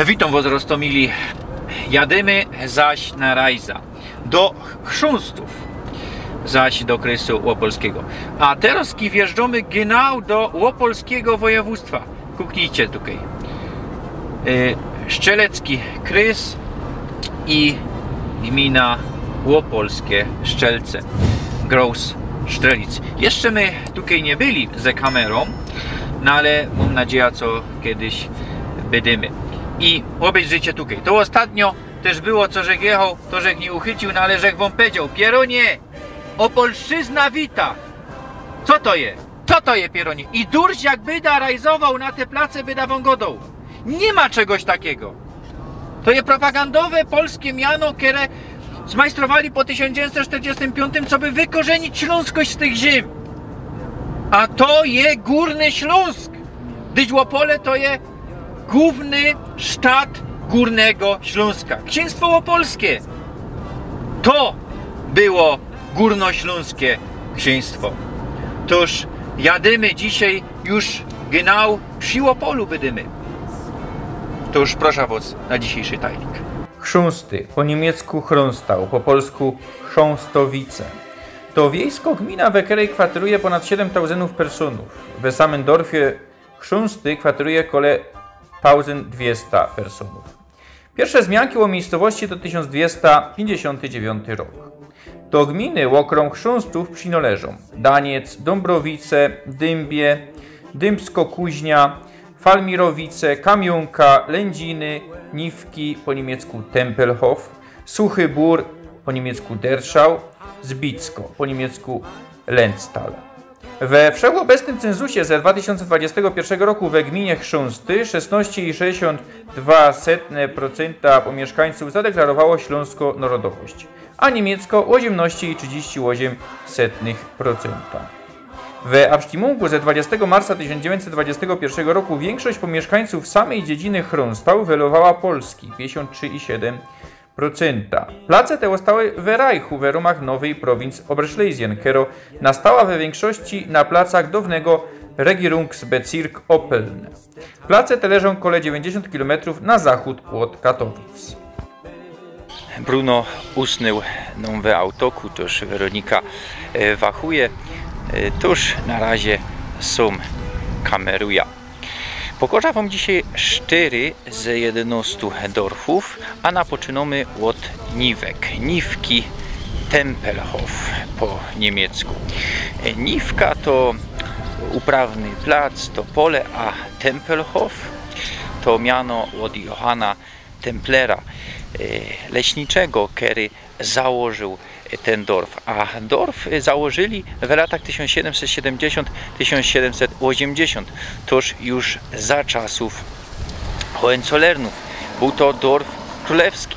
Witam was, Rostomili. Jadymy zaś na Rajza, do Chrząstów, zaś do Krysu Łopolskiego. A teraz wjeżdżamy genau do Łopolskiego województwa. Kuknijcie tutaj. Szczelecki Krys i gmina Łopolskie Szczelce. Gros Szczelic. Jeszcze my tutaj nie byli ze kamerą, no ale mam nadzieję, co kiedyś będziemy. I obejrzyjcie tutaj. To ostatnio też było, co żech jechał, to żech nie uchycił, no ale żech wam powiedział: Pieronie, Opolszczyzna wita. Co to je? Co to je, Pieronie? I durś jak byda rajzował na te place, byda wam godą. Nie ma czegoś takiego. To je propagandowe polskie miano, które zmajstrowali po 1945, co by wykorzenić śląskość z tych ziem. A to je Górny Śląsk. Gdyż Łopole to je główny sztat Górnego Śląska. Księstwo Łopolskie to było Górnośląskie księstwo. Toż jadymy dzisiaj już genau przy Łopolu bydymy. To już proszę was na dzisiejszy tajnik. Chrząsty, po niemiecku Chrąstał, po polsku Chrząstowice. To wiejsko gmina, w której kwateruje ponad 7000 personów. W samym dorfie Chrząsty kwateruje kole 1200 personów. Pierwsze wzmianki o miejscowości to 1259 rok. Do gminy okrąg Chrząstów przynależą Daniec, Dąbrowice, Dymbie, Dymsko-Kuźnia, Falmirowice, Kamionka, Lędziny, Niwki, po niemiecku Tempelhof, Suchy Bór, po niemiecku Derschau, Zbicko, po niemiecku Lendstal. We wszechobecnym cenzusie ze 2021 roku we gminie Chrząsty 16,62% mieszkańców zadeklarowało śląsko-narodowość, a niemiecko 18,38%. W Abstimmung ze 20 marca 1921 roku większość mieszkańców samej dziedziny Chrąstał wylowała Polski 53,7%. Place te zostały w Reichu w ramach nowej prowincji Oberschlesien, która nastała we większości na placach dawnego Regierungsbezirk Oppeln. Place te leżą kole 90 km na zachód od Katowic. Bruno usnął nam w autoku, toż Weronika wachuje. Tuż na razie są kameruja. Pokażę wam dzisiaj 4 z 11 dorfów, a napoczynamy od Niwek. Niwki Tempelhof po niemiecku. Niwka to uprawny plac, to pole, a Tempelhof to miano od Johanna Templera, leśniczego, który założył ten dorf, a dorf założyli w latach 1770-1780, toż już za czasów Hohenzollernów. Był to dorf królewski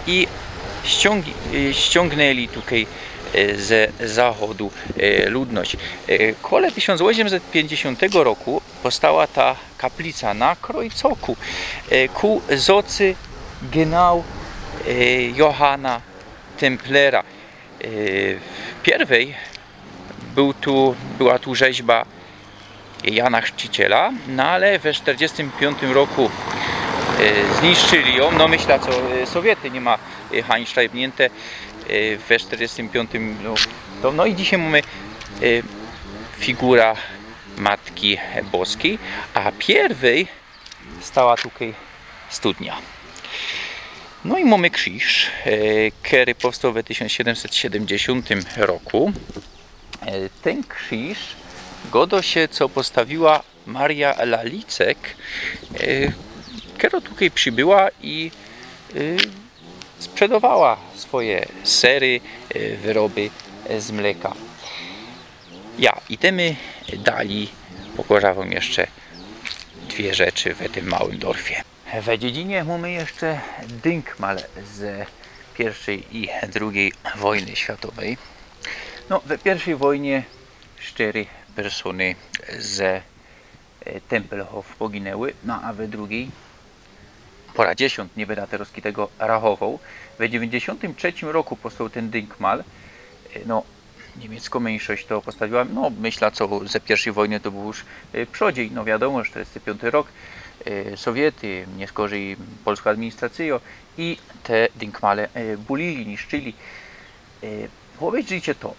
i ściągnęli tutaj ze zachodu ludność. Koło 1850 roku powstała ta kaplica na Krojcoku ku zocy genau Johanna Templera. Pierwej była tu rzeźba Jana Chrzciciela, no ale we 1945 roku zniszczyli ją. No myślę, co Sowiety nie ma hańsztajbnięte we 1945. No i dzisiaj mamy figura Matki Boskiej, a pierwej stała tutaj studnia. No i mamy krzyż, który powstał w 1770 roku. Ten krzyż godo się, co postawiła Maria Lalicek, która tutaj przybyła i sprzedawała swoje sery, wyroby z mleka. Idziemy dalej, pokażę wam jeszcze 2 rzeczy w tym małym dorfie. W dziedzinie mamy jeszcze dynkmal z I i II wojny światowej. No, w I wojnie 4 persony z Tempelhof poginęły, no a w drugiej pora 10, nie będę teraz tego rachował. W 1993 roku powstał ten dynkmal. No, niemiecka mniejszość to postawiła, no myślę, co ze I wojny to był już przodziej, no wiadomo, 45 rok. Sowiety, nie skorzy polską administrację i te dinkmale bulili, niszczyli. Powiedzcie to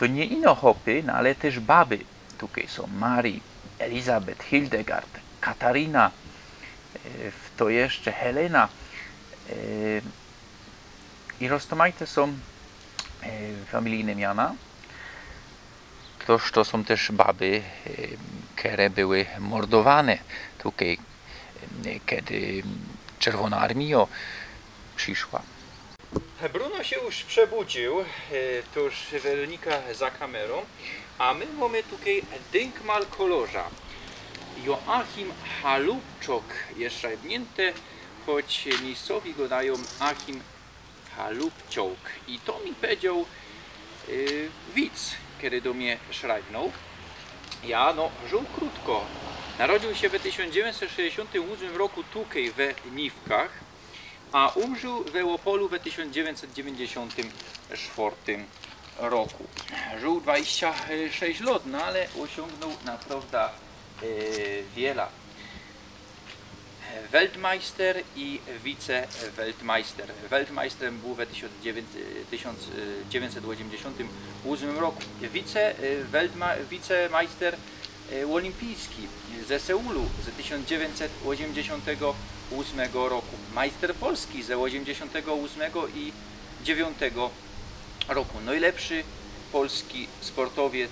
nie ino hopy, no ale też baby. Tutaj są Marii, Elizabeth, Hildegard, Katarina, to jeszcze Helena. I roztomajte są familijne miana. Toż to są też baby, które były mordowane tutaj, kiedy Czerwona Armia przyszła. Bruno się już przebudził, to już Weronika za kamerą, a my mamy tutaj denkmal kolorza. Joachim Halubczok jest szajbnięte, choć miejscowi go dają Achim Halubczok. I to mi powiedział widz, kiedy do mnie szrajbnął. Ja żył krótko. Narodził się w 1968 roku tutaj we Niwkach, a umrzył w Opolu w 1994 roku. Żył 26 lat, no ale osiągnął naprawdę wiele. Weltmeister i wice-weltmeister. Weltmeisterem był w 1988 roku. Wicemeister olimpijski ze Seulu z 1988 roku. Majster Polski z 1988 i 1989 roku. Najlepszy polski sportowiec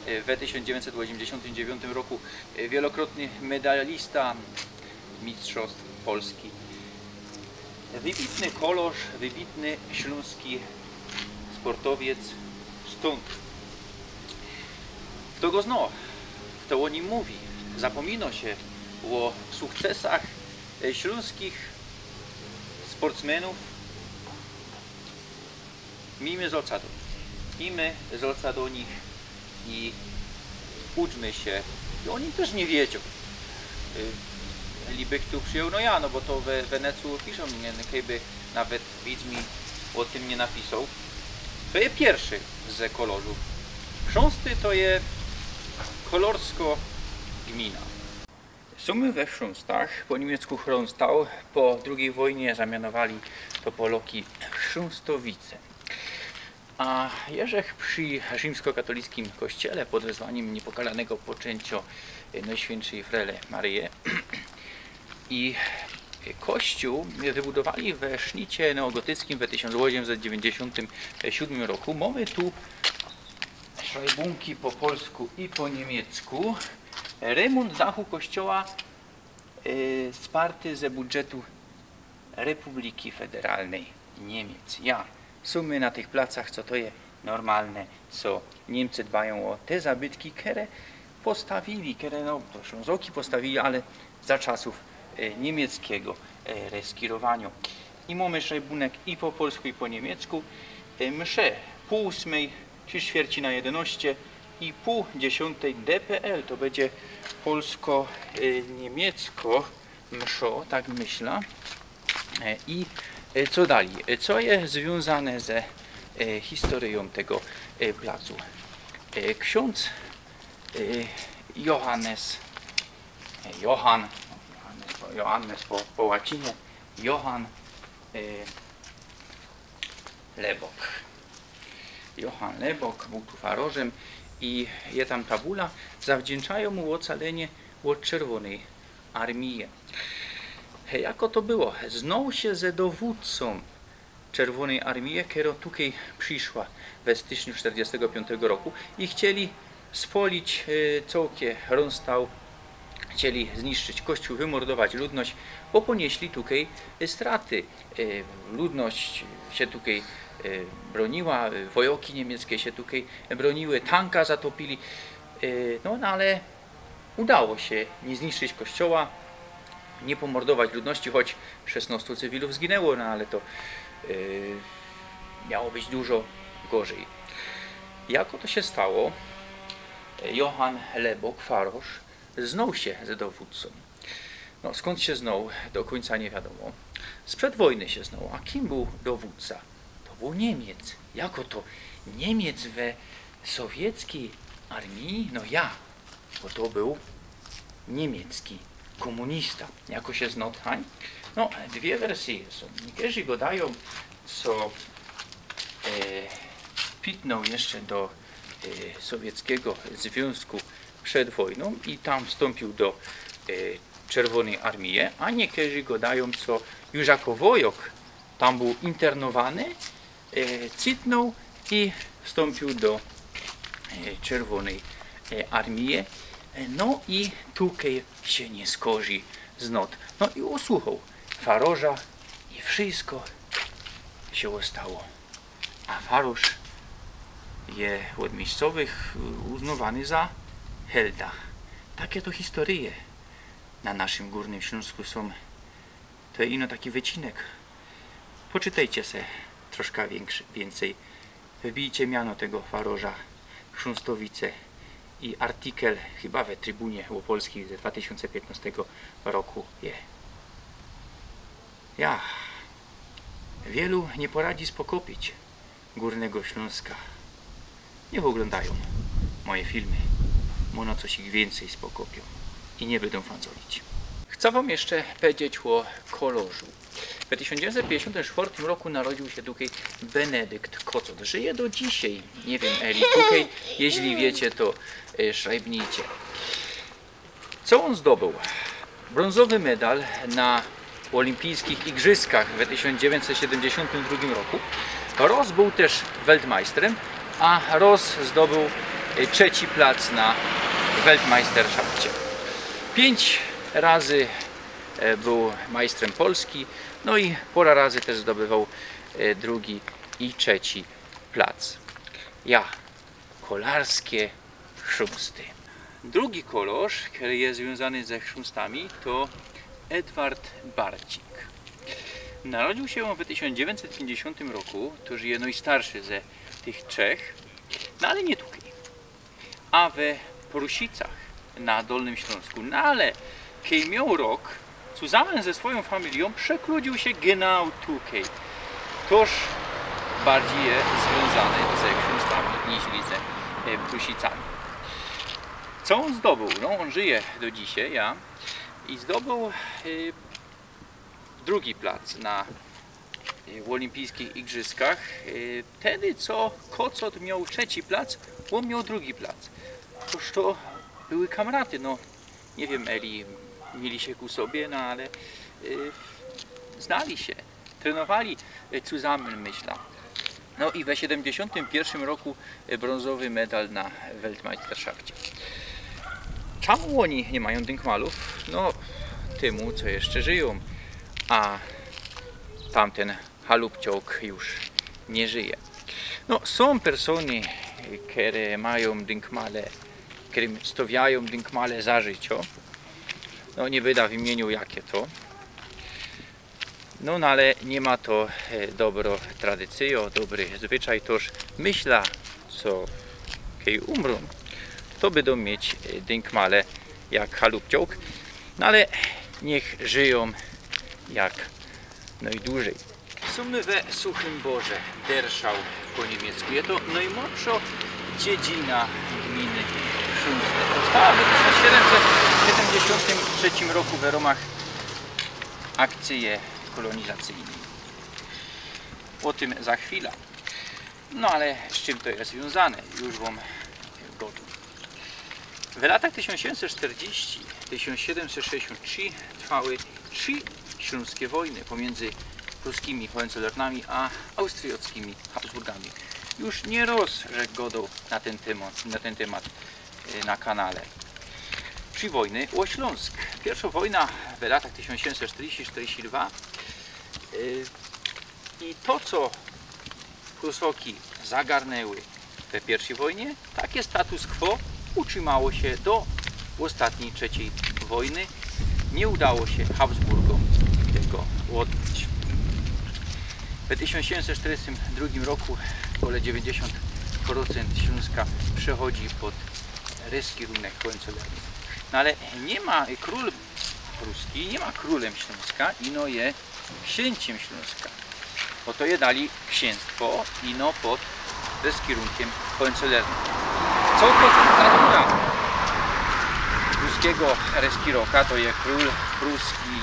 w 1989 roku. Wielokrotny medalista Mistrzostw Polski. Wybitny kolarz, wybitny śląski sportowiec stąd. Kto go zna, kto o nim mówi, zapomina się o sukcesach śląskich sportsmenów. Miejmy z oca do nich i uczmy się. I oni też nie wiedzą. Libek tu przyjął, bo to w Wenecji piszą, chyba nawet widz mi o tym nie napisał. To jest pierwszy z kolorzów. Chrząsty to jest kolorsko gmina. Sumy we Chrząstach, po niemiecku Chrząstau, po II wojnie zamianowali to Poloki Chrząstowice. A Jerzech przy rzymskokatolickim kościele pod wezwaniem niepokalanego poczęcia Najświętszej Frele Maryje i kościół wybudowali we sznicie neogotyckim w 1897 roku. Mamy tu szajbunki po polsku i po niemiecku. Remont dachu kościoła wsparty ze budżetu Republiki Federalnej Niemiec. Sumy na tych placach, co to jest normalne, co Niemcy dbają o te zabytki, które postawili, to Ślązoki postawili, ale za czasów niemieckiego reskirowania. I mamy szajbunek i po polsku, i po niemiecku. Msze pół 8, 3/4 i pół 10 DPL, to będzie polsko-niemiecko mszo, tak myślę. I co dalej? Co jest związane ze historią tego placu? Ksiądz Johannes po łacinie, Johann Lebok. Johann Lebok był tu farożem i je tam tabula, zawdzięczają mu ocalenie od Czerwonej Armii. Jako to było? Znał się ze dowódcą Czerwonej Armii, która tutaj przyszła we styczniu 1945 roku i chcieli spolić całkie Chrząstau, chcieli zniszczyć kościół, wymordować ludność, bo ponieśli tutaj straty. Ludność się tutaj broniła, wojoki niemieckie się tutaj broniły, tanka zatopili, no ale udało się nie zniszczyć kościoła, nie pomordować ludności, choć 16 cywilów zginęło, no ale to miało być dużo gorzej. Jako to się stało, Johann Lebok, farosz, znał się z dowódcą. No, skąd się znał, do końca nie wiadomo. Sprzed wojny się znał. A kim był dowódca? To był Niemiec. Jako to Niemiec we sowieckiej armii? No bo to był niemiecki komunista. Jako się znothań? No, dwie wersje są. Niektórzy go dają, co pitnął jeszcze do Sowieckiego Związku przed wojną i tam wstąpił do Czerwonej Armii, a niektórzy go dają, co już jako wojok tam był internowany, cytnął i wstąpił do Czerwonej Armii. No i tutaj się nie skorzy znot. No i usłuchał Faroża i wszystko się stało. A Faroż je od miejscowych uznawany za helda. Takie to historie na naszym Górnym Śląsku są. To ino taki wycinek. Poczytajcie se troszkę więcej. Wybijcie miano tego Faroża Chrząstowice i artykel chyba we Trybunie Łopolskiej ze 2015 roku je. Ja wielu nie poradzi spokopić Górnego Śląska. Niech oglądają moje filmy. Mono coś ich więcej spokopią i nie będą fanzolić. Chcę wam jeszcze powiedzieć o kolorzu. W 1954 roku narodził się tutaj Benedykt Kocot. Żyje do dzisiaj. Nie wiem, Eli, tutaj, jeśli wiecie, to szrajbnijcie. Co on zdobył? Brązowy medal na olimpijskich igrzyskach w 1972 roku. Ross był też Weltmeisterem, a Ross zdobył trzeci plac na Weltmeisterschafcie. 5 razy był majstrem Polski, no i pora razy też zdobywał drugi i trzeci plac. Ja, kolarskie chrząsty. Drugi kolarz, który jest związany ze chrząstami, to Edward Barcik. Narodził się w 1950 roku, to żyje najstarszy ze tych trzech, no ale nie tutaj, a we Prusicach na Dolnym Śląsku. No ale kiedy miał rok, razem ze swoją familią przekludził się genau tutaj. Toż bardziej jest związany ze chrząstami niż ze Prusicami. Co on zdobył? No, on żyje do dzisiaj, i zdobył drugi plac na olimpijskich igrzyskach. Wtedy co Kocot miał trzeci plac, on miał drugi plac. Toż to były kamraty, no nie wiem, Eli, mieli się ku sobie, no ale znali się, trenowali zusammen, myślę. No i we 1971 roku brązowy medal na Weltmeisterschafcie. Czemu oni nie mają dynkmalów? No, temu, co jeszcze żyją, a tamten halupciok już nie żyje. No, są persony, które mają dynkmale, którym stawiają dynkmale za życie. No, nie wyda w imieniu jakie to. No, ale nie ma to dobro tradycyjo, dobry zwyczaj, toż myśla, co kiedy umrą, to będą mieć dynkmale jak halupciok, no ale niech żyją jak najdłużej. Sumy we Suchym Borze, Derschau po niemiecku. Jest to najmłodsza dziedzina gminy Chrząsty. Powstała w 1773 roku w ramach akcji kolonizacyjnej. O tym za chwilę. No ale z czym to jest związane? Już wam gotuję. W latach 1740-1763 trwały 3 śląskie wojny pomiędzy pruskimi Hohenzollernami a austriackimi Habsburgami. Już nie raz rzekł godał na ten temat na kanale. 3 wojny o Śląsk. Pierwsza wojna w latach 1740-42 i to, co Prusoki zagarnęły w pierwszej wojnie, takie status quo utrzymało się do ostatniej trzeciej wojny. Nie udało się Habsburgom tego odbić. W 1742 roku około 90% Śląska przechodzi pod rynek Hohenzollernów. No ale nie ma król pruski, nie ma królem Śląska, ino je księciem Śląska. Bo to je dali księstwo, ino pod kierunkiem Hohenzollernów. Co to natura polskiego Reskiroka, to jest król pruski,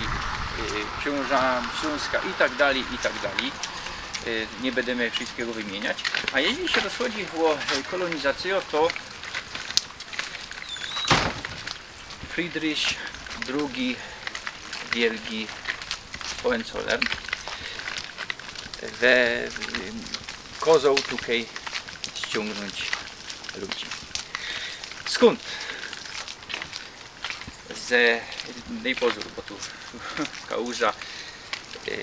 książę Śląska i tak dalej, i tak dalej. Nie będziemy wszystkiego wymieniać. A jeśli się rozchodzi o kolonizację, to Friedrich II Wielki Hohenzollern kozał tutaj ściągnąć ludzi. Skąd? Z daj pozór, bo tu kałuża,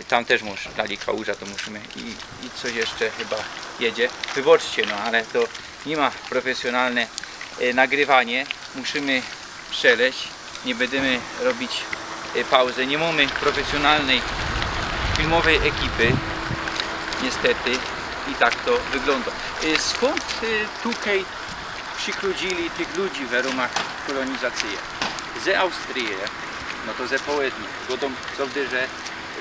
tam też dali kałuża, to musimy i coś jeszcze chyba jedzie. Wybaczcie, no ale to nie ma profesjonalne nagrywanie, musimy przeleść, nie będziemy robić pauzy, nie mamy profesjonalnej filmowej ekipy, niestety, i tak to wygląda. Skąd tutaj przykludzili tych ludzi w ramach kolonizacji? Ze Austrii, no to ze południa, godą zawdy, że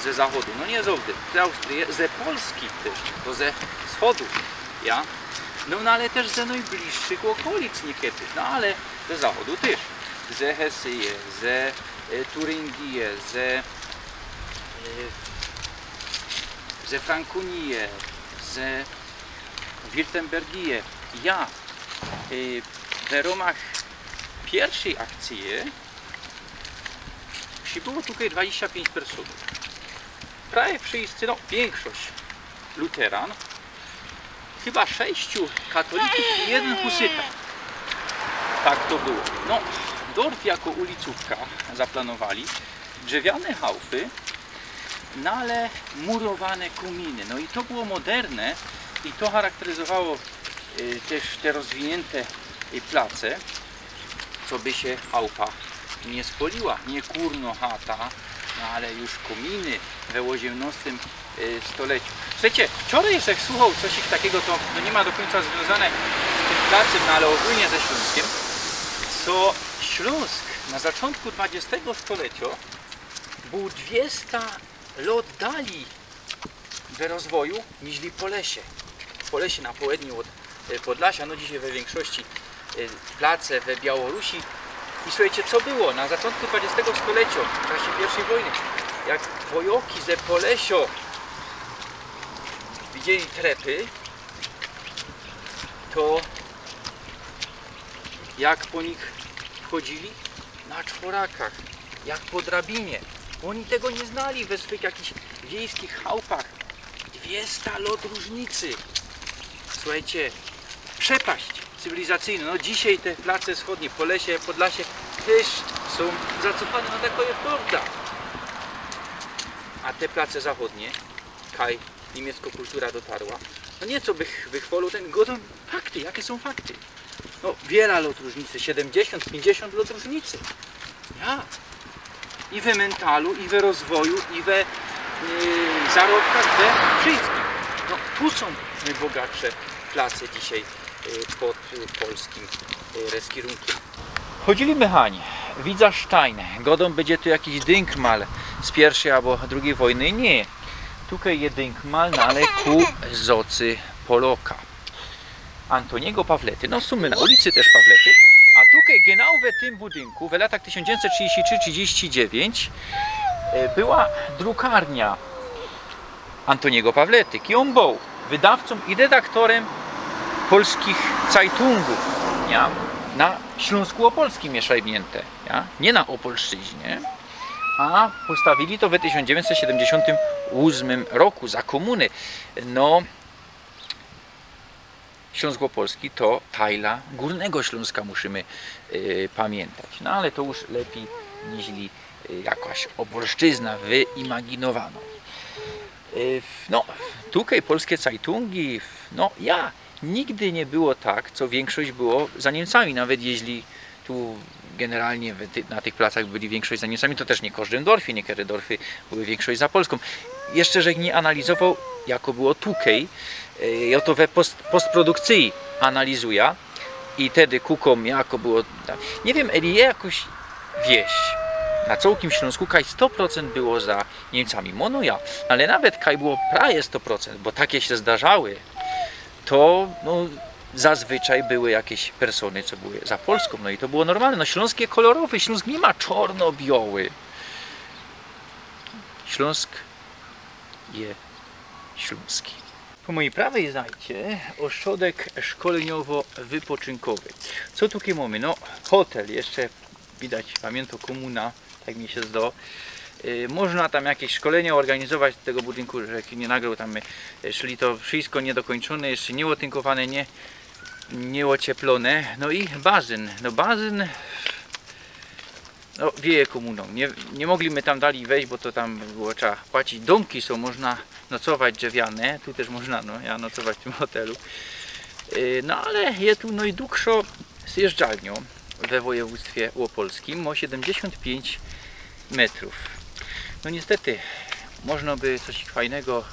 ze zachodu, no nie zawdy, ze Austrii, ze Polski też, to ze wschodu, ja? No ale też ze najbliższych okolic niekiedy, no ale ze zachodu też, ze Hesje, ze Turyngii, ze Frankunii, ze Wirtembergii. Ja w ramach pierwszej akcji przybyło tutaj 25 personów. Prawie wszyscy, no większość luteran, chyba 6 katolików i 1 husyta. Tak to było. No, dorf jako ulicówka zaplanowali, drzewiane chałupy, no ale murowane kominy. No i to było moderne i to charakteryzowało też te rozwinięte place, co by się chałupa nie spoliła, nie kurno chata, no ale już kominy we XVIII stuleciu. Słuchajcie, wczoraj jeszcze słuchał coś takiego, to no nie ma do końca związane z tym placem, no ale ogólnie ze Śląskiem, co Śląsk na początku XX stulecia był 200 lat dalej w rozwoju niż Polesie. Polesie na południu od Podlasia, no dzisiaj we większości place we Białorusi. I słuchajcie, co było na początku XX stulecia, w czasie I wojny, jak wojoki ze Polesio widzieli trepy, to jak po nich wchodzili? Na czworakach, jak po drabinie. Oni tego nie znali we swych jakichś wiejskich chałupach. 200 lat różnicy. Słuchajcie, przepaść cywilizacyjna. No dzisiaj te place wschodnie, Polesie, Podlasie też są zacofane, no taka jest prawda. A te place zachodnie, kaj niemiecka kultura dotarła, no nieco bych wychwalił ten godą fakty. Jakie są fakty? No wiele lat różnicy, 70, 50 lat różnicy. Ja. I we mentalu, i we rozwoju, i we zarobkach, we wszystkim. No tu są najbogatsze place dzisiaj pod polskim Reskirunkiem. Chodzili mechani, widza Stein, godą będzie tu jakiś dynkmal z pierwszej albo drugiej wojny. Nie, tutaj jest dynkmal, no ale ku zocy Poloka. Antoniego Pawlety, no w sumie na ulicy też Pawlety, a tutaj genau w tym budynku w latach 1933-39 była drukarnia Antoniego Pawlety. I on był wydawcą i redaktorem polskich Zeitungów, ja? Na Śląsku Opolskim mieszajnięte, ja? Nie na Opolszczyźnie, a postawili to w 1978 roku za komuny. No, Śląsk Opolski to tajla Górnego Śląska, musimy pamiętać. No ale to już lepiej niż jakaś Opolszczyzna wyimaginowano. No, tutaj polskie Zeitungi, no ja, nigdy nie było tak, co większość było za Niemcami, nawet jeśli tu generalnie na tych placach byli większość za Niemcami, to też nie w każdym dorfie, niektóre dorfy były większość za Polską. Jeszcze, że nie analizował, jako było tutaj, ja to we postprodukcji analizuję i wtedy kukom, jako było, nie wiem, ale je jakoś wieś na całym Śląsku, kaj 100% było za Niemcami, mono ja, ale nawet kaj było prawie 100%, bo takie się zdarzały, to no, zazwyczaj były jakieś persony, co były za Polską, no i to było normalne. No Śląsk jest kolorowy, Śląsk nie ma czarno-biały. Śląsk je śląski. Po mojej prawej znajdzie ośrodek szkoleniowo-wypoczynkowy. Co tutaj mamy? No hotel, jeszcze widać, pamiętam komuna, tak mi się zdało. Można tam jakieś szkolenia organizować tego budynku, że jak nie nagrał tam szli, to wszystko niedokończone, jeszcze nieotynkowane, nieocieplone. No i bazyn. No bazyn, no wieje komuną. Nie mogli my tam dalej wejść, bo to tam było trzeba płacić. Domki są, można nocować drzewiane, tu też można, no ja nocować w tym hotelu. No ale jest tu najdłuższa zjeżdżalnią we województwie opolskim, o 75 metrów. No niestety, można by coś fajnego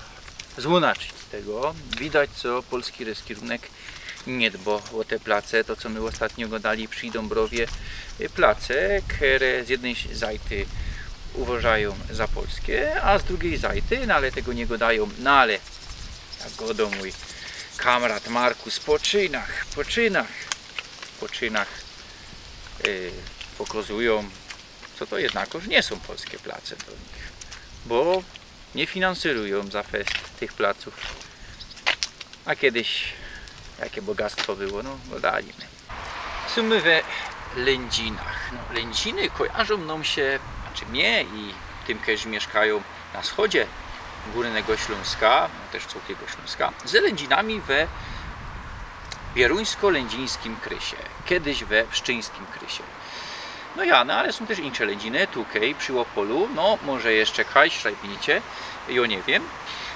złunaczyć z tego. Widać, co polski kierunek nie dba o te place. To, co my ostatnio gadali przy Dąbrowie, place, które z jednej zajty uważają za polskie, a z drugiej zajty, no ale tego nie gadają. No ale, jak godo mój kamrat Markus, poczynach pokazują, co to jednakoż nie są polskie place do nich, bo nie finansują za fest tych placów. A kiedyś jakie bogactwo było, no daliśmy. Sumy we Lędzinach. No, Lędziny kojarzą nam się, znaczy mnie i tym, którzy mieszkają na wschodzie Górnego Śląska, no też Całkiego Śląska, ze Lędzinami we Bieruńsko-Lędzińskim krysie, kiedyś we Pszczyńskim krysie. No ja, no ale są też inne Lędziny, tutaj przy Opolu, no może jeszcze Kajś, widzicie, ja nie wiem.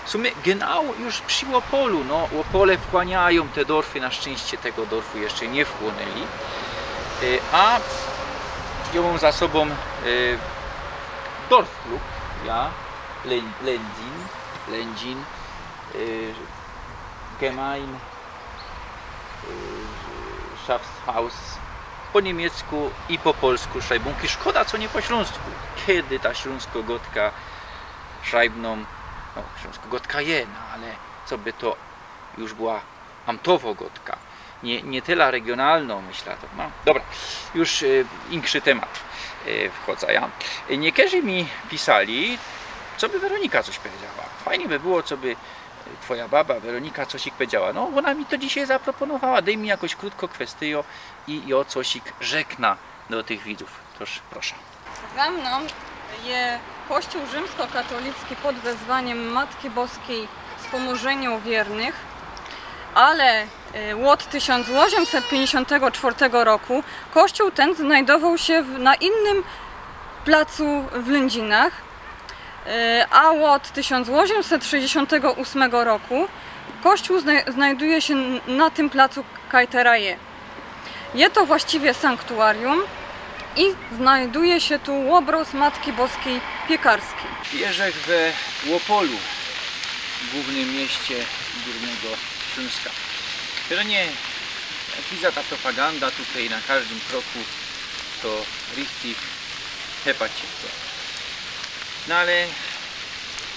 W sumie genau już przy Opolu, no Opole wchłaniają te dorfy, na szczęście tego dorfu jeszcze nie wchłonęli. A ja mam za sobą Dorfklub, ja, Lędzin, Gemein, Schaffhaus, po niemiecku i po polsku Szajbunki. Szkoda, co nie po śląsku. Kiedy ta śląsko-gotka szajbną, no śląsko-gotka je, no ale co by to już była amtowo-gotka. Nie tyle regionalną, myślę. To, no. Dobra, już inszy temat wchodzę ja. Niektórzy mi pisali, co by Weronika coś powiedziała. Fajnie by było, co by twoja baba Weronika coś powiedziała. No ona mi to dzisiaj zaproponowała. Daj mi jakoś krótko kwestię i o coś rzekna do tych widzów. Toż proszę. Za mną jest Kościół rzymskokatolicki pod wezwaniem Matki Boskiej Wspomożenia Wiernych, ale od 1854 roku kościół ten znajdował się na innym placu w Lędzinach, a od 1868 roku kościół znajduje się na tym placu Kajteraje. Jest to właściwie sanktuarium i znajduje się tu obraz Matki Boskiej Piekarskiej. Jeżek we Łopolu, głównym mieście Górnego Śląska. Nie, jaka ta propaganda tutaj na każdym kroku to richtig hepać się chce. No ale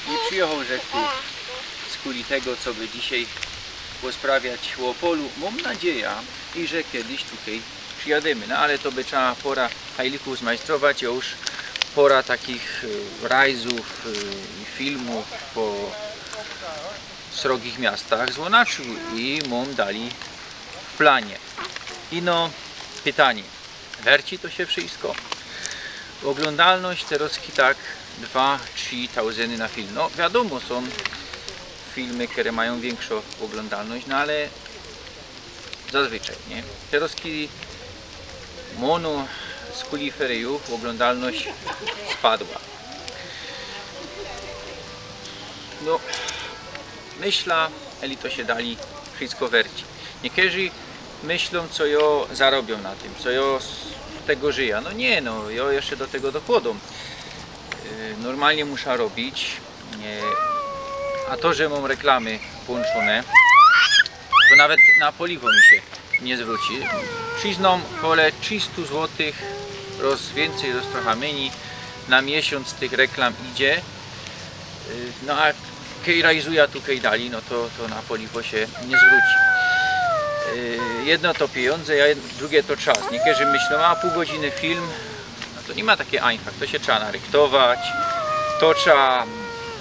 nie przyjechał, że tu z kuli tego, co by dzisiaj posprawiać w Opolu. Mam nadzieję, i że kiedyś tutaj przyjademy. No ale to by trzeba pora hajlików zmajstrować, już pora takich rajzów i filmów po srogich miastach złonaczył i mam dali w planie. I no pytanie, werci to się wszystko? Oglądalność teraz tak 2-3 tauzyny na film. No wiadomo, są filmy, które mają większą oglądalność, no ale zazwyczaj, nie? Teraz mono z kuliferyjów oglądalność spadła. No myślę, eli to się dali wszystko werci. Niektórzy myślą, co ja zarobią na tym, co ja z tego żyję. No nie, no ja jeszcze do tego dokładam. Normalnie muszę robić, a to, że mam reklamy włączone, to nawet na paliwo mi się nie zwróci. Przyznam, pole 300 zł, roz więcej, roz trochę mniej, na miesiąc tych reklam idzie. No a kiedy realizuję tu dali, no to na paliwo się nie zwróci. jedno to pieniądze, a drugie to czas. Niektórzy myślą, a pół godziny film, no to nie ma takie einfach, to się trzeba narychtować, to trzeba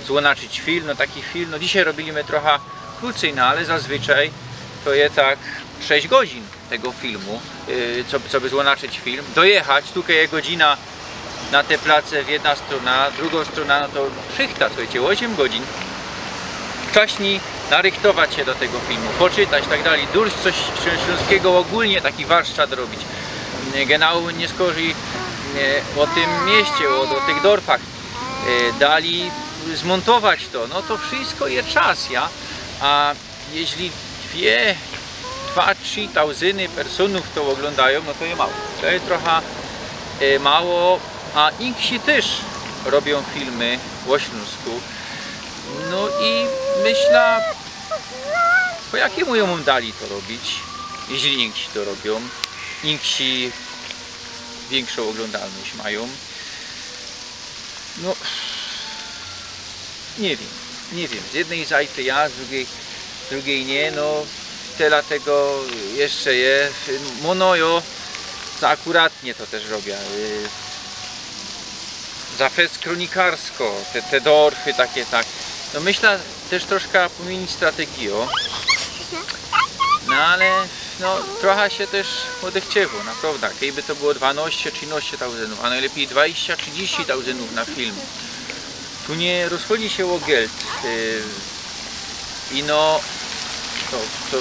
złonaczyć film, no taki film, no dzisiaj robiliśmy trochę krócej, no ale zazwyczaj to jest tak 6 godzin tego filmu, co by złonaczyć film, dojechać, tutaj jest godzina na te place w jedna strona, drugą strona, no to szychta, słuchajcie, 8 godzin. Wcześniej narychtować się do tego filmu, poczytać i tak dalej, durść coś śląskiego ogólnie, taki warsztat robić. Genau nie skorzy o tym mieście, o tych dorfach, dali zmontować to, no to wszystko jest czas, ja. A jeśli 2-3 tauzyny personów to oglądają, no to jest mało. To jest trochę mało, a inni też robią filmy o Śląsku. No i myślę, po jakiemu ją dali to robić, jeśli inni to robią, inni większą oglądalność mają. No, nie wiem, z jednej zajty ja, z drugiej nie, no tyle tego jeszcze jest. Monojo, za akuratnie to też robię. Za fest kronikarsko, te dorfy takie, tak. No myślę też troszkę pomienić strategię, no ale no trochę się też odechciewo, naprawdę. Gdyby to było 12-13 tauzenów, a najlepiej 20-30 tauzenów na film. Tu nie rozchodzi się o geld i no to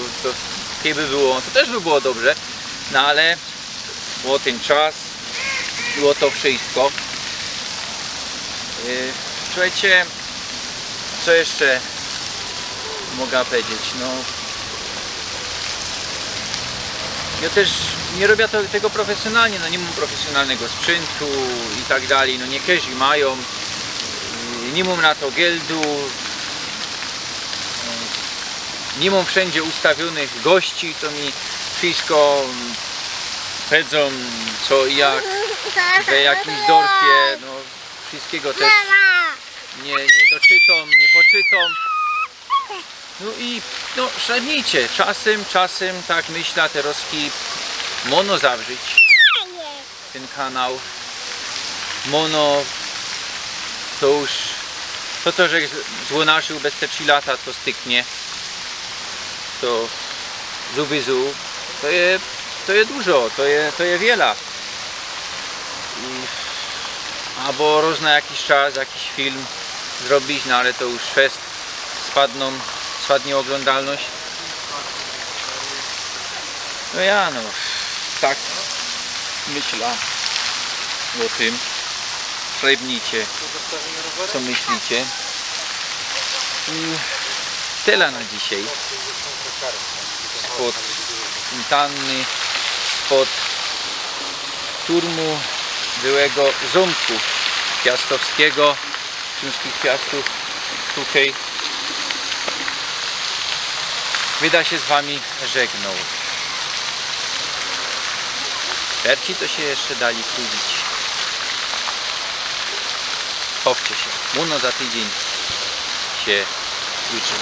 gdyby było, to też by było dobrze, no ale było ten czas, było to wszystko. Słuchajcie, co jeszcze mogę powiedzieć? No, ja też nie robię tego profesjonalnie, no nie mam profesjonalnego sprzętu i tak dalej, no nie każdy mają, nie mam na to geldu, nie mam wszędzie ustawionych gości, co mi wszystko powiedzą, co i jak, w jakimś dorfie, no wszystkiego też nie doczytam, nie poczytam. No i no szanujcie, czasem tak myślę, teroski mono zawrzeć ten kanał. Mono to już to że złonaszył bez te 3 lata to styknie. To zubyzu, to jest dużo, to jest wiele. Albo roz na jakiś czas, jakiś film zrobić, no ale to już fest spadnie oglądalność. No ja no, tak myślę o tym. Szrebnijcie, co myślicie. I tyle na dzisiaj. Spod fontanny, spod turmu byłego Ząbku Piastowskiego, Śląskich Piastów. Tutaj wyda się z wami żegnał. Perci to się jeszcze dali kudzić. Chowcie się. Muno za tydzień się liczy.